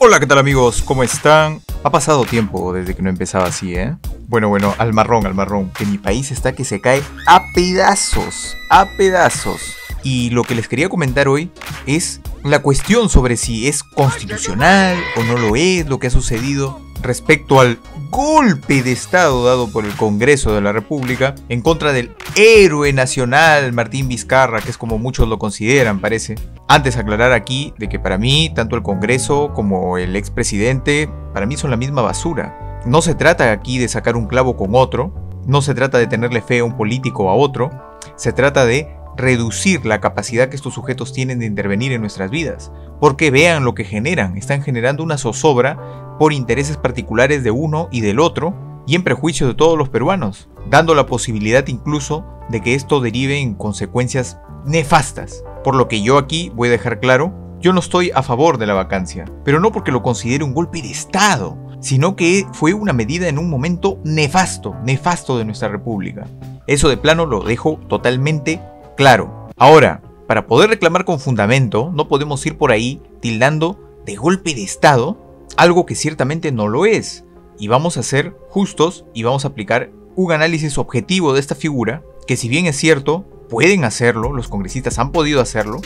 Hola, ¿qué tal amigos? ¿Cómo están? Ha pasado tiempo desde que no empezaba así, ¿eh? Bueno, al marrón, que mi país está que se cae a pedazos, Y lo que les quería comentar hoy es la cuestión sobre si es constitucional o no lo es, lo que ha sucedido respecto al golpe de estado dado por el Congreso de la República en contra del héroe nacional Martín Vizcarra, que es como muchos lo consideran, parece. Antes aclarar aquí de que para mí, tanto el Congreso como el expresidente, para mí son la misma basura. No se trata aquí de sacar un clavo con otro, no se trata de tenerle fe a un político o a otro, se trata de reducir la capacidad que estos sujetos tienen de intervenir en nuestras vidas. Porque vean lo que generan, están generando una zozobra por intereses particulares de uno y del otro y en prejuicio de todos los peruanos, dando la posibilidad incluso de que esto derive en consecuencias nefastas. Por lo que yo aquí voy a dejar claro, yo no estoy a favor de la vacancia, pero no porque lo considere un golpe de estado, sino que fue una medida en un momento nefasto de nuestra república. Eso de plano lo dejo totalmente claro. Ahora, para poder reclamar con fundamento, no podemos ir por ahí tildando de golpe de estado algo que ciertamente no lo es. Y vamos a ser justos y vamos a aplicar un análisis objetivo de esta figura, que si bien es cierto, pueden hacerlo, los congresistas han podido hacerlo,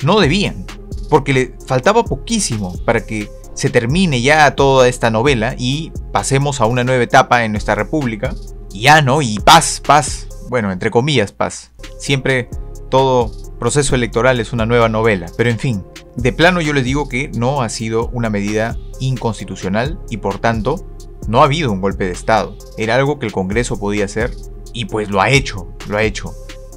no debían, porque le faltaba poquísimo para que se termine ya toda esta novela y pasemos a una nueva etapa en nuestra república. Y ya no, y paz, bueno, entre comillas paz. Siempre todo proceso electoral es una nueva novela, pero en fin, de plano yo les digo que no ha sido una medida inconstitucional y por tanto no ha habido un golpe de estado. Era algo que el Congreso podía hacer y pues lo ha hecho.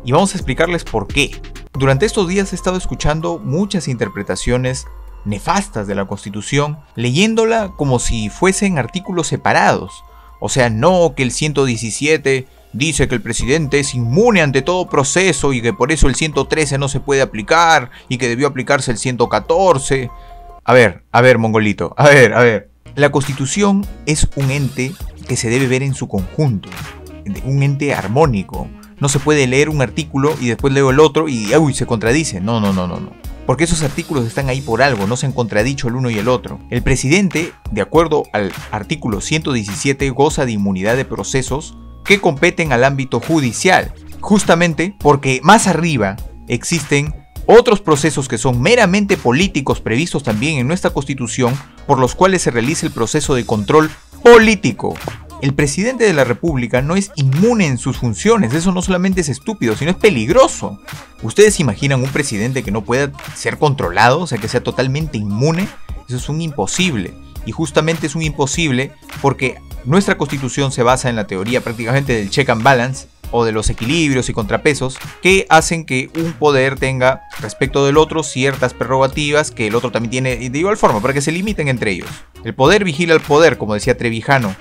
Y vamos a explicarles por qué. Durante estos días he estado escuchando muchas interpretaciones nefastas de la Constitución, leyéndola como si fuesen artículos separados. O sea, no que el 117 dice que el presidente es inmune ante todo proceso y que por eso el 113 no se puede aplicar y que debió aplicarse el 114. A ver, mongolito, a ver. La Constitución es un ente que se debe ver en su conjunto, un ente armónico. No se puede leer un artículo y después leo el otro y uy, se contradice. No. Porque esos artículos están ahí por algo, no se han contradicho el uno y el otro. El presidente, de acuerdo al artículo 117, goza de inmunidad de procesos que competen al ámbito judicial, justamente porque más arriba existen otros procesos que son meramente políticos previstos también en nuestra Constitución, por los cuales se realiza el proceso de control político. El presidente de la República no es inmune en sus funciones, eso no solamente es estúpido, sino es peligroso. ¿Ustedes imaginan un presidente que no pueda ser controlado, o sea que sea totalmente inmune? Eso es un imposible, y justamente es un imposible porque nuestra Constitución se basa en la teoría prácticamente del check and balance, o de los equilibrios y contrapesos que hacen que un poder tenga respecto del otro ciertas prerrogativas que el otro también tiene de igual forma, para que se limiten entre ellos. El poder vigila al poder, como decía Trevijano,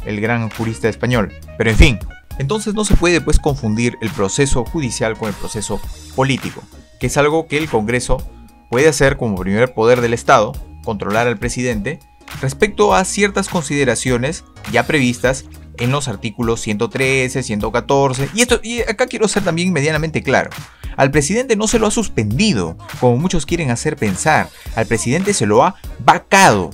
el gran jurista español. Pero en fin, entonces no se puede pues confundir el proceso judicial con el proceso político, que es algo que el Congreso puede hacer como primer poder del Estado, controlar al presidente, respecto a ciertas consideraciones ya previstas en los artículos 113, 114, y acá quiero ser también medianamente claro. Al presidente no se lo ha suspendido, como muchos quieren hacer pensar. Al presidente se lo ha vacado,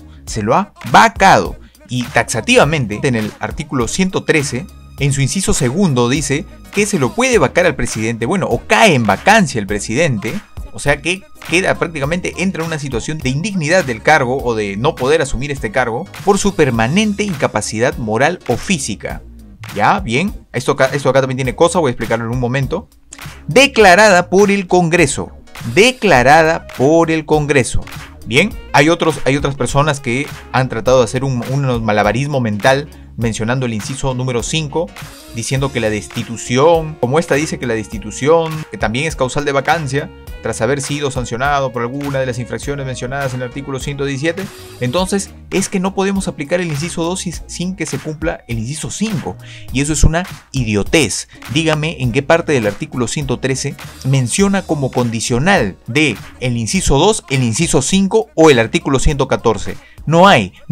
y taxativamente en el artículo 113, en su inciso segundo dice que se lo puede vacar al presidente, bueno, o cae en vacancia el presidente, o sea que entra en una situación de indignidad del cargo o de no poder asumir este cargo por su permanente incapacidad moral o física. Ya, bien, esto acá también tiene cosa, voy a explicarlo en un momento. Declarada por el Congreso. Bien, hay otras personas que han tratado de hacer un malabarismo mental mencionando el inciso número 5, diciendo que la destitución, como esta dice que la destitución, que también es causal de vacancia, tras haber sido sancionado por alguna de las infracciones mencionadas en el artículo 117, entonces es que no podemos aplicar el inciso 2 sin que se cumpla el inciso 5, y eso es una idiotez. Dígame en qué parte del artículo 113 menciona como condicional de el inciso 2, el inciso 5 o el artículo 114. No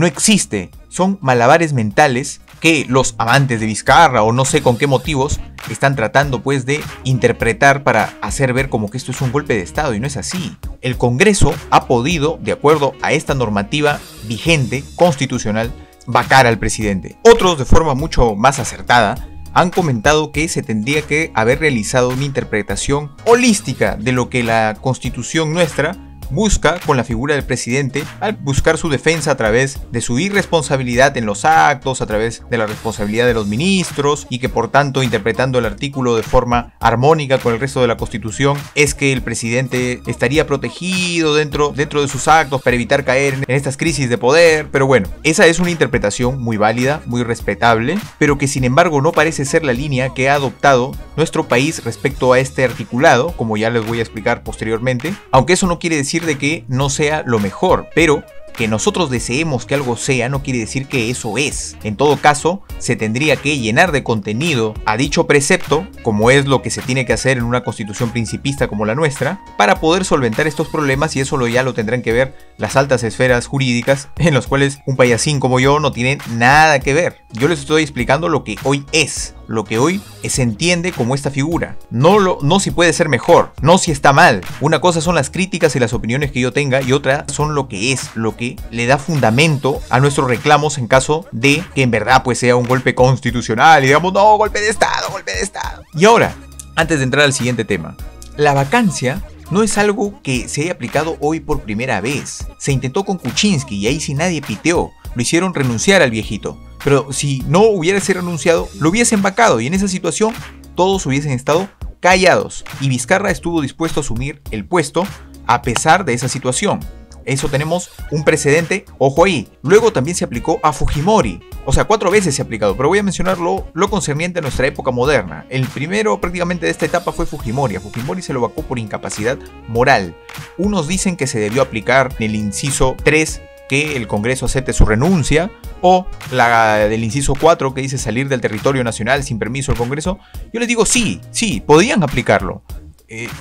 existe. Son malabares mentales que los amantes de Vizcarra, o no sé con qué motivos, están tratando pues de interpretar para hacer ver como que esto es un golpe de Estado, y no es así. El Congreso ha podido, de acuerdo a esta normativa vigente, constitucional, vacar al presidente. Otros, de forma mucho más acertada, han comentado que se tendría que haber realizado una interpretación holística de lo que la Constitución nuestra busca con la figura del presidente, al buscar su defensa a través de su irresponsabilidad en los actos, a través de la responsabilidad de los ministros, y que por tanto, interpretando el artículo de forma armónica con el resto de la Constitución, es que el presidente estaría protegido dentro de sus actos para evitar caer en estas crisis de poder. Pero bueno, esa es una interpretación muy válida, muy respetable, pero que sin embargo no parece ser la línea que ha adoptado nuestro país respecto a este articulado, como ya les voy a explicar posteriormente, aunque eso no quiere decir de que no sea lo mejor, pero que nosotros deseemos que algo sea no quiere decir que eso es. En todo caso, se tendría que llenar de contenido a dicho precepto, como es lo que se tiene que hacer en una constitución principista como la nuestra, para poder solventar estos problemas, y eso ya lo tendrán que ver las altas esferas jurídicas, en los cuales un payasín como yo no tiene nada que ver. Yo les estoy explicando lo que hoy es, lo que hoy se entiende como esta figura. No si puede ser mejor, no si está mal. Una cosa son las críticas y las opiniones que yo tenga, y otra son lo que es, lo que le da fundamento a nuestros reclamos en caso de que en verdad pues sea un golpe constitucional y digamos, no, golpe de Estado, golpe de Estado. Y ahora, antes de entrar al siguiente tema, la vacancia no es algo que se haya aplicado hoy por primera vez. Se intentó con Kuczynski y ahí sí nadie piteó. Lo hicieron renunciar al viejito. Pero si no hubiese renunciado, lo hubiesen vacado, y en esa situación todos hubiesen estado callados. Y Vizcarra estuvo dispuesto a asumir el puesto a pesar de esa situación. Eso tenemos un precedente, ojo ahí. Luego también se aplicó a Fujimori. O sea, 4 veces se ha aplicado, pero voy a mencionar lo concerniente a nuestra época moderna. El primero prácticamente de esta etapa fue Fujimori. A Fujimori se lo vacó por incapacidad moral. Unos dicen que se debió aplicar en el inciso 3, que el Congreso acepte su renuncia, o la del inciso 4, que dice salir del territorio nacional sin permiso del Congreso. Yo les digo sí, podían aplicarlo.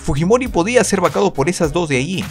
Fujimori podía ser vacado por esas dos de allí,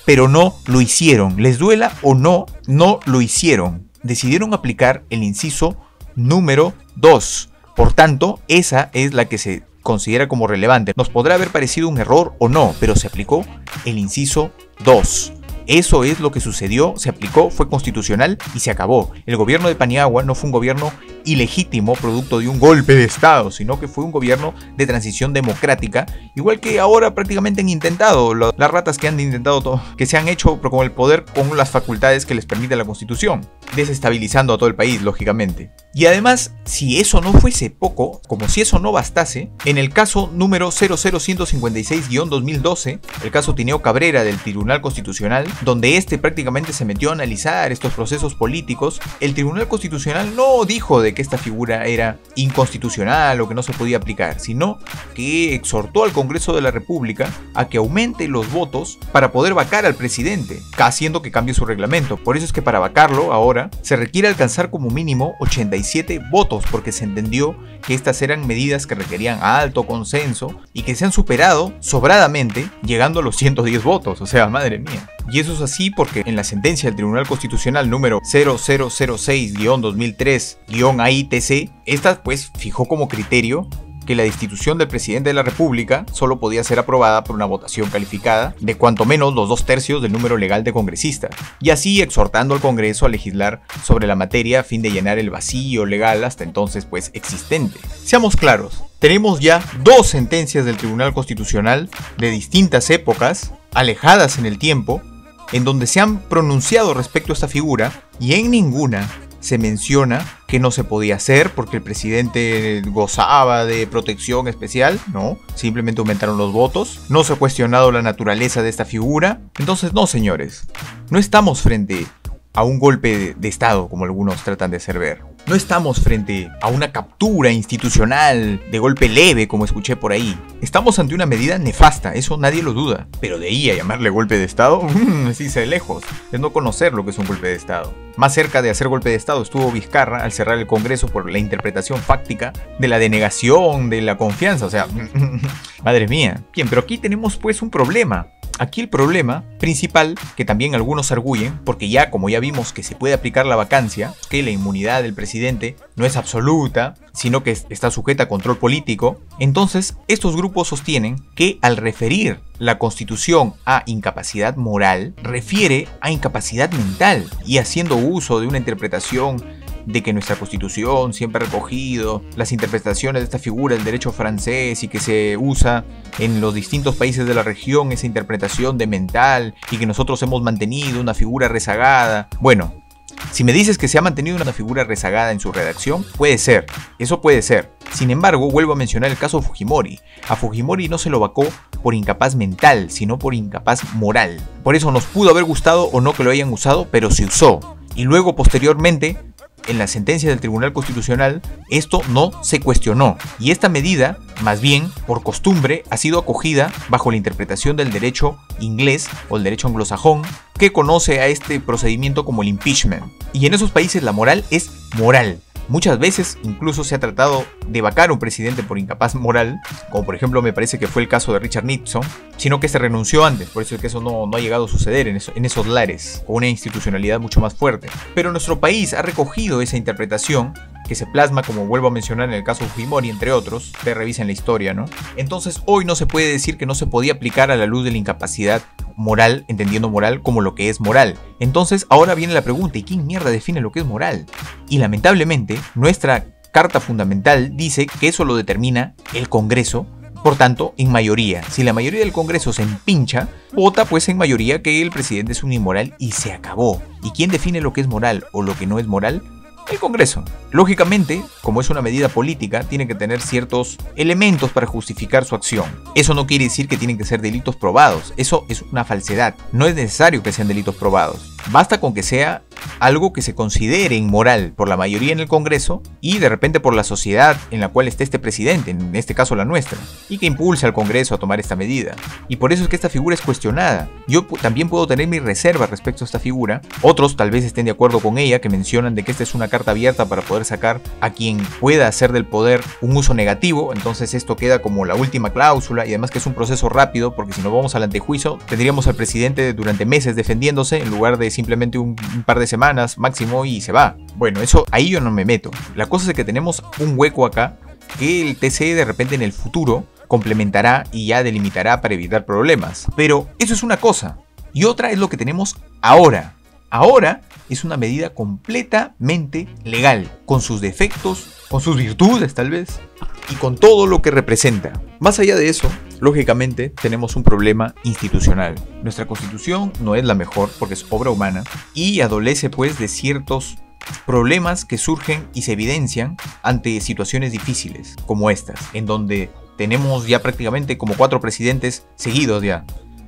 pero no lo hicieron. Les duela o no, no lo hicieron. Decidieron aplicar el inciso número 2. Por tanto, esa es la que se considera como relevante. Nos podrá haber parecido un error o no, pero se aplicó el inciso 2. Eso es lo que sucedió, se aplicó, fue constitucional y se acabó. El gobierno de Paniagua no fue un gobierno ilegítimo producto de un golpe de Estado, sino que fue un gobierno de transición democrática, igual que ahora prácticamente han intentado, las ratas que han intentado todo, que se han hecho con el poder, con las facultades que les permite la Constitución, desestabilizando a todo el país, lógicamente. Y además, si eso no fuese poco, como si eso no bastase, en el caso número 00156-2012, el caso Tineo Cabrera del Tribunal Constitucional, donde este prácticamente se metió a analizar estos procesos políticos, el Tribunal Constitucional no dijo de que esta figura era inconstitucional o que no se podía aplicar, sino que exhortó al Congreso de la República a que aumente los votos para poder vacar al presidente, haciendo que cambie su reglamento. Por eso es que para vacarlo ahora se requiere alcanzar como mínimo 87 votos, porque se entendió que estas eran medidas que requerían alto consenso y que se han superado sobradamente, llegando a los 110 votos, o sea, madre mía. Y eso es así porque en la sentencia del Tribunal Constitucional número 0006-2003-AITC, esta pues fijó como criterio que la destitución del presidente de la República solo podía ser aprobada por una votación calificada de cuanto menos los 2/3 del número legal de congresistas, y así exhortando al Congreso a legislar sobre la materia a fin de llenar el vacío legal hasta entonces pues existente. Seamos claros, tenemos ya 2 sentencias del Tribunal Constitucional de distintas épocas, alejadas en el tiempo, en donde se han pronunciado respecto a esta figura, y en ninguna se menciona que no se podía hacer porque el presidente gozaba de protección especial. No, simplemente aumentaron los votos. No se ha cuestionado la naturaleza de esta figura. Entonces no, señores, no estamos frente a un golpe de Estado como algunos tratan de hacer ver. No estamos frente a una captura institucional de golpe leve como escuché por ahí. Estamos ante una medida nefasta, eso nadie lo duda. Pero de ahí a llamarle golpe de Estado, sí se de lejos. Es no conocer lo que es un golpe de Estado. Más cerca de hacer golpe de Estado estuvo Vizcarra al cerrar el Congreso por la interpretación fáctica de la denegación de la confianza. O sea, madre mía. Bien, pero aquí tenemos pues un problema. Aquí el problema principal, que también algunos arguyen, porque ya como ya vimos que se puede aplicar la vacancia, que la inmunidad del presidente no es absoluta, sino que está sujeta a control político, entonces estos grupos sostienen que al referir la Constitución a incapacidad moral, refiere a incapacidad mental, y haciendo uso de una interpretación de que nuestra Constitución siempre ha recogido las interpretaciones de esta figura del derecho francés y que se usa en los distintos países de la región esa interpretación de mental y que nosotros hemos mantenido una figura rezagada. Bueno, si me dices que se ha mantenido una figura rezagada en su redacción, puede ser, eso puede ser. Sin embargo, vuelvo a mencionar el caso Fujimori. A Fujimori no se lo vacó por incapaz mental, sino por incapaz moral. Por eso nos pudo haber gustado o no que lo hayan usado, pero se usó. Y luego, posteriormente, en la sentencia del Tribunal Constitucional, esto no se cuestionó. Y esta medida, más bien, por costumbre, ha sido acogida bajo la interpretación del derecho inglés o el derecho anglosajón, que conoce a este procedimiento como el impeachment. Y en esos países la moral es moral. Muchas veces incluso se ha tratado de vacar a un presidente por incapaz moral, como por ejemplo me parece que fue el caso de Richard Nixon, sino que se renunció antes, por eso es que eso no ha llegado a suceder en esos lares, con una institucionalidad mucho más fuerte. Pero nuestro país ha recogido esa interpretación, que se plasma, como vuelvo a mencionar, en el caso Fujimori, entre otros. Ustedes revisen la historia, ¿no? Entonces hoy no se puede decir que no se podía aplicar a la luz de la incapacidad moral, entendiendo moral como lo que es moral. Entonces ahora viene la pregunta, ¿y quién mierda define lo que es moral? Y lamentablemente nuestra Carta Fundamental dice que eso lo determina el Congreso, por tanto en mayoría. Si la mayoría del Congreso se empincha, vota pues en mayoría que el presidente es un inmoral y se acabó. ¿Y quién define lo que es moral o lo que no es moral? El Congreso. Lógicamente, como es una medida política, tiene que tener ciertos elementos para justificar su acción. Eso no quiere decir que tienen que ser delitos probados. Eso es una falsedad. No es necesario que sean delitos probados. Basta con que sea algo que se considere inmoral por la mayoría en el Congreso y de repente por la sociedad en la cual esté este presidente, en este caso la nuestra, y que impulse al Congreso a tomar esta medida. Y por eso es que esta figura es cuestionada. Yo también puedo tener mi reserva respecto a esta figura. Otros tal vez estén de acuerdo con ella, que mencionan de que esta es una carta abierta para poder sacar a quien pueda hacer del poder un uso negativo. Entonces esto queda como la última cláusula, y además que es un proceso rápido, porque si nos vamos al antejuicio tendríamos al presidente durante meses defendiéndose en lugar de simplemente un par de semanas máximo y se va. Bueno, eso ahí yo no me meto. La cosa es que tenemos un hueco acá que el TC de repente en el futuro complementará y ya delimitará para evitar problemas. Pero eso es una cosa. Y otra es lo que tenemos ahora. Ahora es una medida completamente legal, con sus defectos, con sus virtudes tal vez, y con todo lo que representa. Más allá de eso, lógicamente tenemos un problema institucional. Nuestra Constitución no es la mejor porque es obra humana y adolece pues de ciertos problemas que surgen y se evidencian ante situaciones difíciles como estas, en donde tenemos ya prácticamente como 4 presidentes seguidos ya,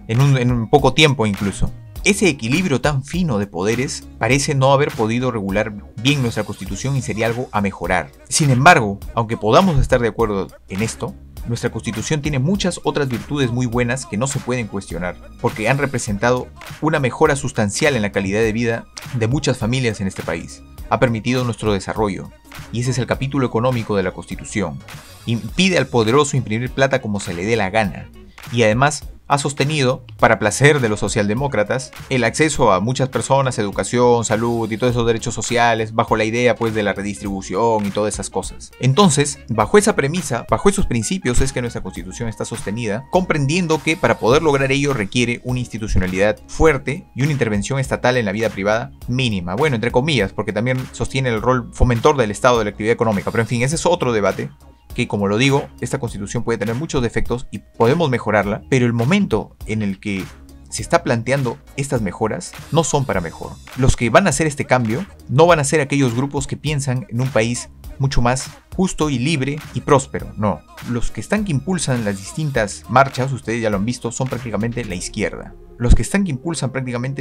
en un poco tiempo incluso. Ese equilibrio tan fino de poderes parece no haber podido regular bien nuestra Constitución y sería algo a mejorar. Sin embargo, aunque podamos estar de acuerdo en esto, nuestra Constitución tiene muchas otras virtudes muy buenas que no se pueden cuestionar, porque han representado una mejora sustancial en la calidad de vida de muchas familias en este país. Ha permitido nuestro desarrollo, y ese es el capítulo económico de la Constitución. Impide al poderoso imprimir plata como se le dé la gana, y además ha sostenido, para placer de los socialdemócratas, el acceso a muchas personas, educación, salud y todos esos derechos sociales, bajo la idea pues de la redistribución y todas esas cosas. Entonces, bajo esa premisa, bajo esos principios es que nuestra Constitución está sostenida, comprendiendo que para poder lograr ello requiere una institucionalidad fuerte y una intervención estatal en la vida privada mínima. Bueno, entre comillas, porque también sostiene el rol fomentor del Estado de la actividad económica, pero en fin, ese es otro debate. Que como lo digo, esta Constitución puede tener muchos defectos y podemos mejorarla, pero el momento en el que se está planteando estas mejoras no son para mejor. Los que van a hacer este cambio no van a ser aquellos grupos que piensan en un país mucho más justo y libre y próspero, no. Los que impulsan las distintas marchas, ustedes ya lo han visto, son prácticamente la izquierda. Los que impulsan prácticamente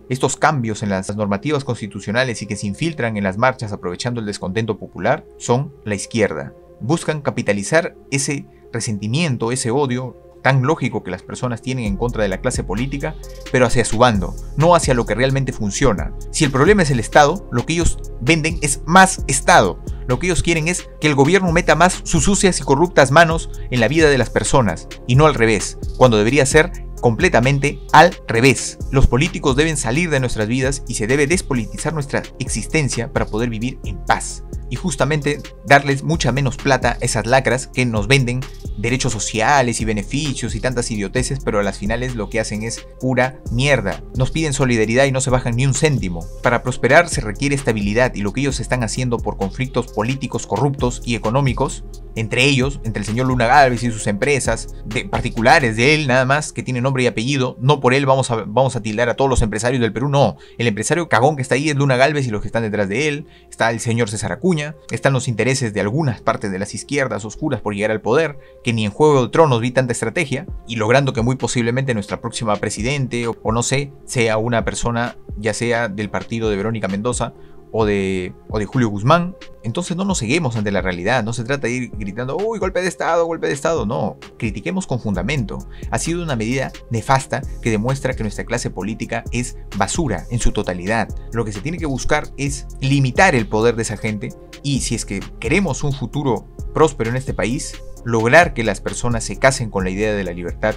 estos cambios en las normativas constitucionales y que se infiltran en las marchas aprovechando el descontento popular son la izquierda. Buscan capitalizar ese resentimiento, ese odio tan lógico que las personas tienen en contra de la clase política, pero hacia su bando, no hacia lo que realmente funciona. Si el problema es el Estado, lo que ellos venden es más Estado. Lo que ellos quieren es que el gobierno meta más sus sucias y corruptas manos en la vida de las personas, y no al revés, cuando debería ser completamente al revés. Los políticos deben salir de nuestras vidas y se debe despolitizar nuestra existencia para poder vivir en paz. Y justamente darles mucha menos plata a esas lacras que nos venden derechos sociales y beneficios y tantas idioteces, pero a las finales lo que hacen es pura mierda. Nos piden solidaridad y no se bajan ni un céntimo. Para prosperar se requiere estabilidad, y lo que ellos están haciendo por conflictos políticos corruptos y económicos, entre ellos, entre el señor Luna Gálvez y sus empresas, de particulares de él nada más, que tiene nombre y apellido, no por él vamos a tildar a todos los empresarios del Perú, no. El empresario cagón que está ahí es Luna Gálvez y los que están detrás de él, está el señor César Acuña, están los intereses de algunas partes de las izquierdas oscuras por llegar al poder, que ni en Juego de Tronos vi tanta estrategia, y logrando que muy posiblemente nuestra próxima presidente, o no sé, sea una persona ya sea del partido de Verónica Mendoza, o de Julio Guzmán. Entonces no nos ceguemos ante la realidad. No se trata de ir gritando uy, golpe de estado, golpe de estado. No, critiquemos con fundamento. Ha sido una medida nefasta que demuestra que nuestra clase política es basura en su totalidad. Lo que se tiene que buscar es limitar el poder de esa gente, y si es que queremos un futuro próspero en este país, lograr que las personas se casen con la idea de la libertad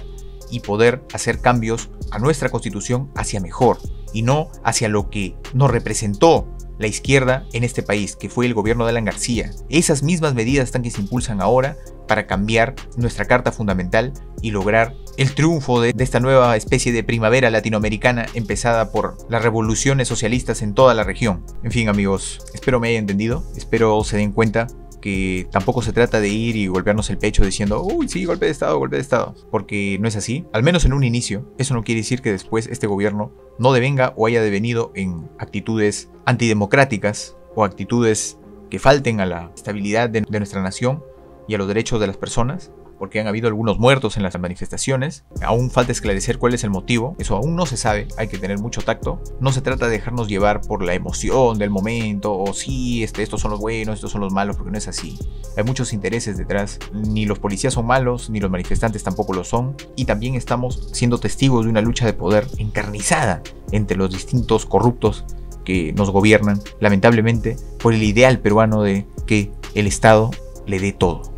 y poder hacer cambios a nuestra constitución hacia mejor, y no hacia lo que nos representó la izquierda en este país, que fue el gobierno de Alan García. Esas mismas medidas están que se impulsan ahora para cambiar nuestra carta fundamental y lograr el triunfo de esta nueva especie de primavera latinoamericana empezada por las revoluciones socialistas en toda la región. En fin, amigos, espero me hayan entendido, espero se den cuenta que tampoco se trata de ir y golpearnos el pecho diciendo uy, sí, golpe de estado, porque no es así. Al menos en un inicio. Eso no quiere decir que después este gobierno no devenga o haya devenido en actitudes antidemocráticas o actitudes que falten a la estabilidad de nuestra nación y a los derechos de las personas, porque han habido algunos muertos en las manifestaciones. Aún falta esclarecer cuál es el motivo, eso aún no se sabe, hay que tener mucho tacto. No se trata de dejarnos llevar por la emoción del momento, o sí, estos son los buenos, estos son los malos, porque no es así. Hay muchos intereses detrás, ni los policías son malos, ni los manifestantes tampoco lo son, y también estamos siendo testigos de una lucha de poder encarnizada entre los distintos corruptos que nos gobiernan, lamentablemente, por el ideal peruano de que el Estado le dé todo.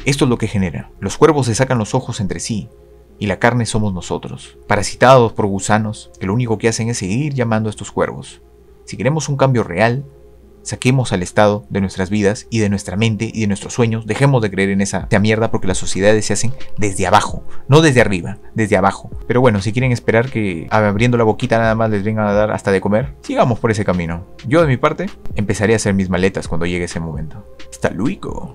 Esto es lo que genera. Los cuervos se sacan los ojos entre sí, y la carne somos nosotros, parasitados por gusanos que lo único que hacen es seguir llamando a estos cuervos. Si queremos un cambio real, saquemos al Estado de nuestras vidas y de nuestra mente y de nuestros sueños. Dejemos de creer en esa mierda, porque las sociedades se hacen desde abajo, no desde arriba, desde abajo. Pero bueno, si quieren esperar que abriendo la boquita nada más les vengan a dar hasta de comer, sigamos por ese camino. Yo de mi parte empezaré a hacer mis maletas cuando llegue ese momento. Hasta luego.